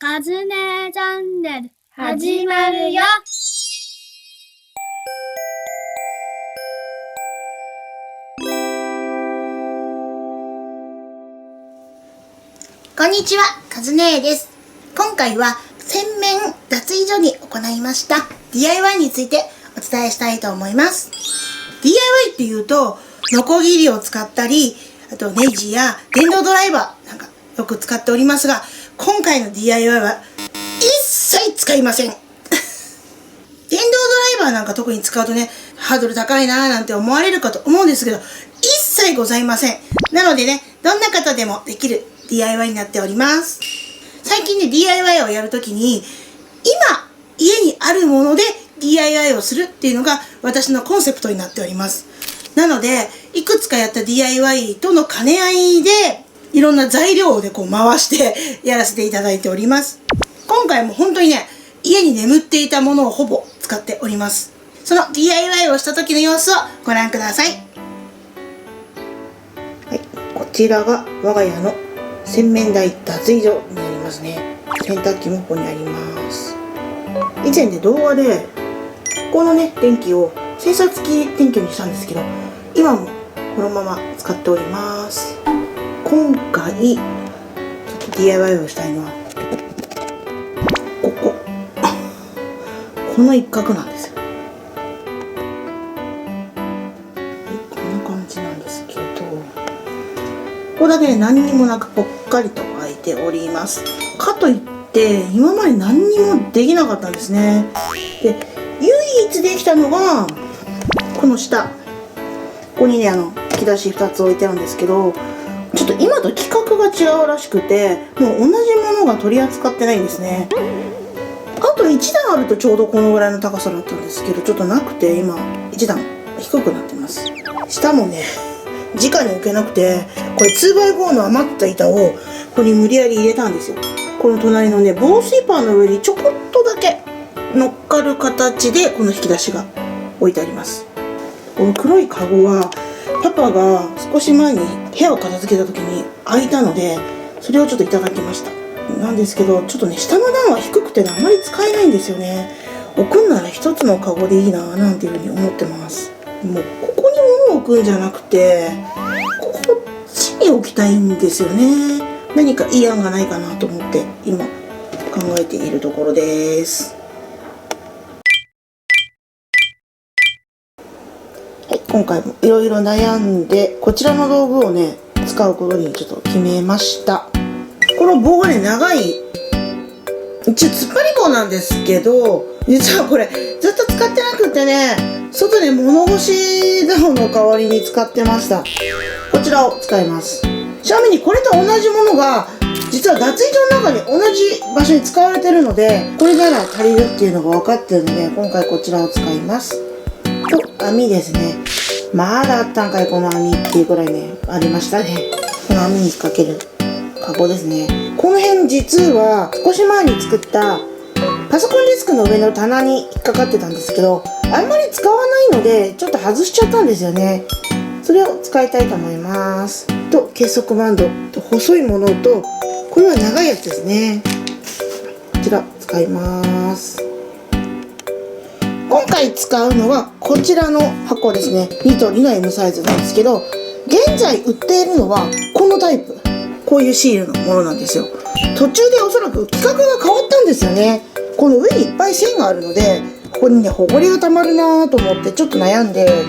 カズネチャンネル始まるよ。こんにちは、カズネです。今回は洗面脱衣所に行いました DIY についてお伝えしたいと思います。DIY っていうと、ノコギリを使ったり、あとネジや電動ドライバーなんかよく使っておりますが、今回の DIY は一切使いません。電動ドライバーなんか特に使うとね、ハードル高いなーなんて思われるかと思うんですけど、一切ございません。なのでね、どんな方でもできる DIY になっております。最近ね、DIY をやるときに、今、家にあるもので DIY をするっていうのが私のコンセプトになっております。なので、いくつかやった DIY との兼ね合いで、いろんな材料をね、こう回してやらせていただいております。今回も本当にね、家に眠っていたものをほぼ使っております。その DIY をした時の様子をご覧ください。はい、こちらが我が家の洗面台脱衣所になりますね。洗濯機もここにあります。以前ね、動画でこのね、電気を星砂付き電球にしたんですけど、今もこのまま使っております。今回ちょっと DIY をしたいのはこの一角なんですよ。こんな感じなんですけど、ここだけで何にもなくぽっかりと開いております。かといって今まで何にもできなかったんですね。で、唯一できたのがこの下、ここにね、引き出し2つ置いてあるんですけど、ちょっと今と規格が違うらしくて、もう同じものが取り扱ってないんですね。あと1段あるとちょうどこのぐらいの高さだったんですけど、ちょっとなくて今1段低くなってます。下もね、直に置けなくて、これ 2x4 の余った板をここに無理やり入れたんですよ。この隣のね、防水パンの上にちょこっとだけ乗っかる形でこの引き出しが置いてあります。この黒いカゴはパパが少し前に部屋を片付けた時に開いたので、それをちょっといただきました。なんですけど、ちょっとね、下の段は低くてね、あまり使えないんですよね。置くんなら一つのカゴでいいななんていうふうに思ってます。もうここに物を置くんじゃなくて、こっちに置きたいんですよね。何かいい案がないかなと思って今考えているところです。はい、今回もいろいろ悩んでこちらの道具をね、使うことにちょっと決めました。この棒がね、長い、一応突っ張り棒なんですけど、実はこれずっと使ってなくてね、外で物干し竿の代わりに使ってました。こちらを使います。ちなみにこれと同じものが実は脱衣所の中に同じ場所に使われてるので、これなら足りるっていうのが分かってるので、今回こちらを使います。と、網ですね。まだあったんかいこの網っていうくらいね、ありましたね。この網にかけるカゴですね。この辺実は少し前に作ったパソコンデスクの上の棚に引っかかってたんですけど、あんまり使わないのでちょっと外しちゃったんですよね。それを使いたいと思います。と、結束バンドと細いものと、これは長いやつですね。こちら使います。今回使うのはこちらの箱ですね。ニトリの M サイズなんですけど、現在売っているのはこのタイプ、こういうシールのものなんですよ。途中でおそらく規格が変わったんですよね。この上にいっぱい線があるので、ここにね、ほこりがたまるなと思ってちょっと悩んで、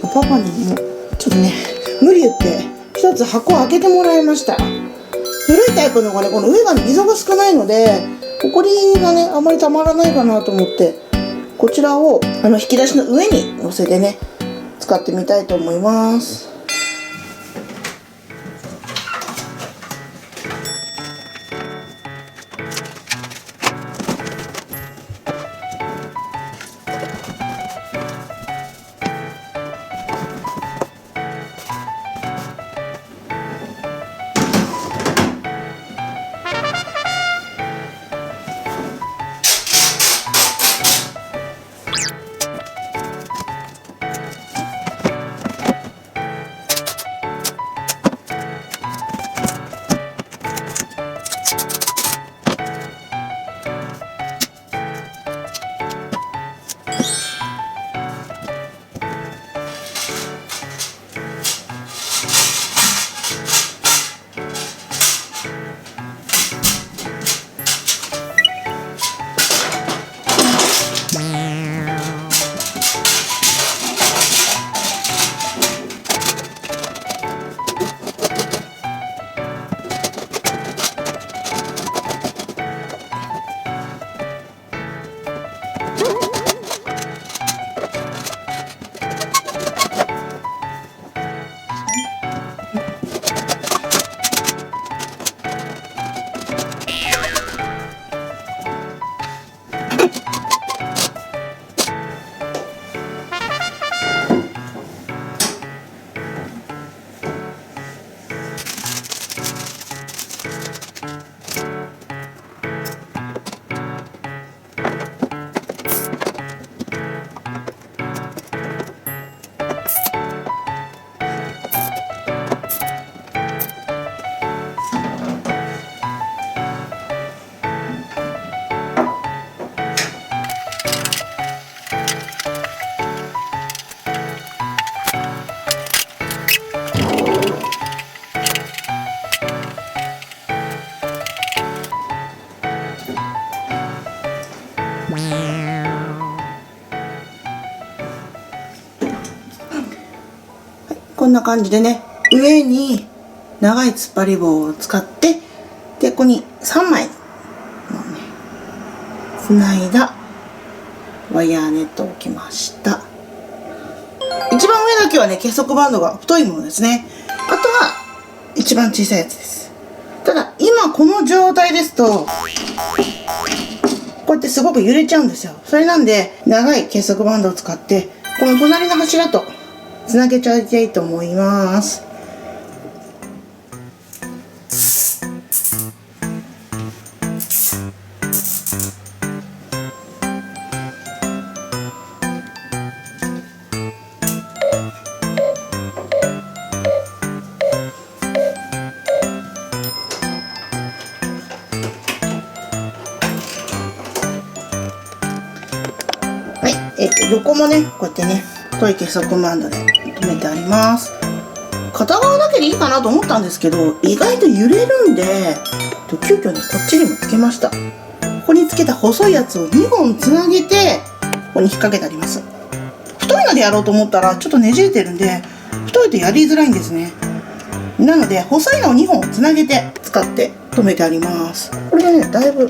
パパにもちょっとね、無理言って一つ箱を開けてもらいました。古いタイプのがね、この上が溝が少ないので、ほこりがね、あまりたまらないかなと思って、こちらを引き出しの上に乗せてね、使ってみたいと思います。こんな感じでね、上に長い突っ張り棒を使って、で、ここに3枚のね、つないだワイヤーネットを置きました。一番上だけはね、結束バンドが太いものですね。あとは一番小さいやつです。ただ今この状態ですとこうやってすごく揺れちゃうんですよ。それなんで長い結束バンドを使ってこの隣の柱とつなげちゃいたいと思います。横もね、こうやってね、太い結束バンドで留めてあります。片側だけでいいかなと思ったんですけど、意外と揺れるんで、急遽ね、こっちにもつけました。ここにつけた細いやつを2本つなげて、ここに引っ掛けてあります。太いのでやろうと思ったら、ちょっとねじれてるんで、太いとやりづらいんですね。なので、細いのを2本つなげて使って留めてあります。これでね、だいぶ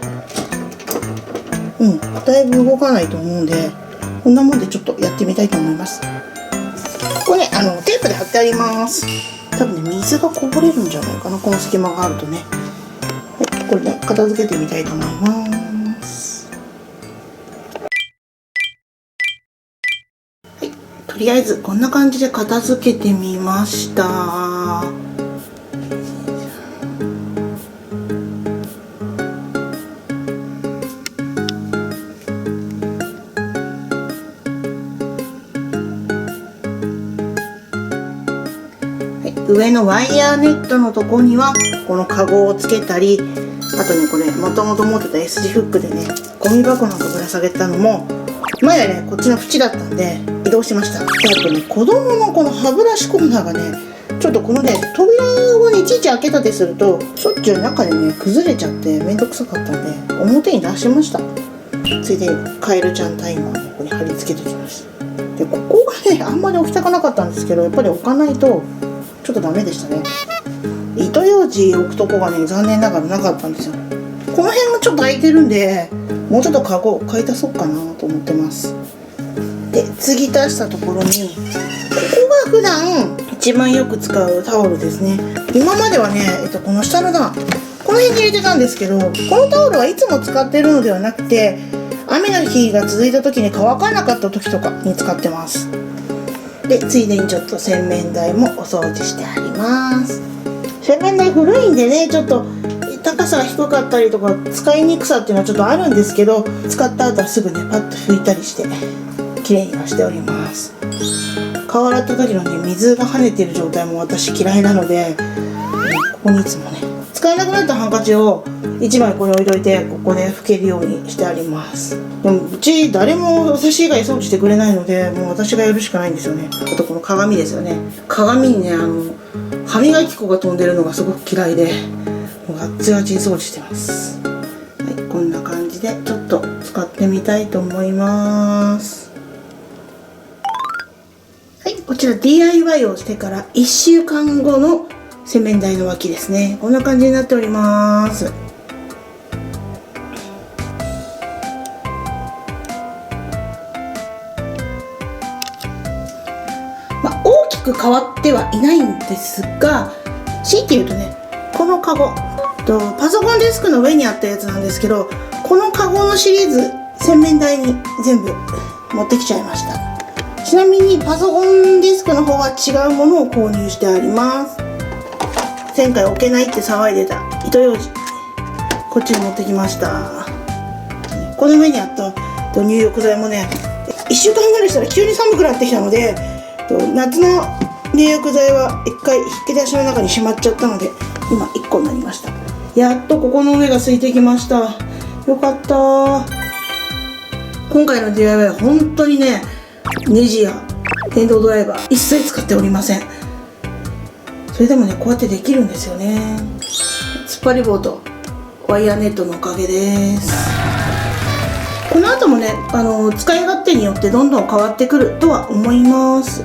動かないと思うんで、こんなもんでちょっとやってみたいと思います。ここね、テープで貼ってあります。多分ね、水がこぼれるんじゃないかな、この隙間があるとね。はい、これで片付けてみたいと思います。はい、とりあえずこんな感じで片付けてみました。上のワイヤーネットのとこにはこのカゴをつけたり、あとね、これもともと持ってた S 字フックでね、ゴミ箱なんかぶら下げたのも前はね、こっちの縁だったんで移動しました。で、あとね、子供のこの歯ブラシコーナーがね、ちょっとこのね、扉をね、いちいち開けたりするとしょっちゅう中でね、崩れちゃってめんどくさかったんで表に出しました。ついでにカエルちゃんタイマーをここに貼り付けておきました。で、ここがね、あんまり置きたくなかったんですけど、やっぱり置かないとちょっとダメでしたね。糸ようじ置くとこがね、残念ながらなかったんですよ。この辺がちょっと空いてるんで、もうちょっとカゴ買い足そうかなと思ってます。で、継ぎ足したところに、ここが普段一番よく使うタオルですね。今まではね、この下の段、この辺に入れてたんですけど、このタオルはいつも使ってるのではなくて、雨の日が続いた時に乾かなかった時とかに使ってます。で、ついでにちょっと洗面台もお掃除してあります。洗面台古いんでね、ちょっと高さが低かったりとか使いにくさっていうのはちょっとあるんですけど、使った後はすぐね、パッと拭いたりして綺麗にはしております。顔洗った時のね、水が跳ねてる状態も私嫌いなので、ここにいつもね、使えなくなったハンカチを1枚ここに置いといて、ここで拭けるようにしてあります。でもうち誰も私以外掃除してくれないので、もう私がやるしかないんですよね。あとこの鏡ですよね。鏡にね、歯磨き粉が飛んでるのがすごく嫌いで、もうガッチガチに掃除してます。はい、こんな感じでちょっと使ってみたいと思います。はい、こちら DIY をしてから1週間後の洗面台の脇ですね。こんな感じになっております。大きく変わってはいないんですが、強いて言うとね、このカゴパソコンデスクの上にあったやつなんですけど、このカゴのシリーズ洗面台に全部持ってきちゃいました。ちなみにパソコンデスクの方は違うものを購入してあります。前回置けないって騒いでた糸ようじ、こっちに持ってきました。この上にあった入浴剤もね、1週間ぐらいしたら急に寒くなってきたので、夏の入浴剤は1回引き出しの中にしまっちゃったので、今1個になりました。やっとここの上が空いてきました。よかった。今回の DIY は本当にね、ネジや電動ドライバー一切使っておりません。それでもね、こうやってできるんですよね。突っ張り棒とワイヤーネットのおかげです。この後もね、使い勝手によってどんどん変わってくるとは思います。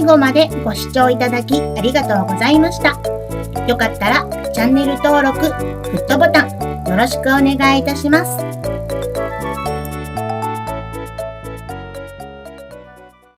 最後までご視聴いただきありがとうございました。よかったらチャンネル登録、グッドボタンよろしくお願いいたします。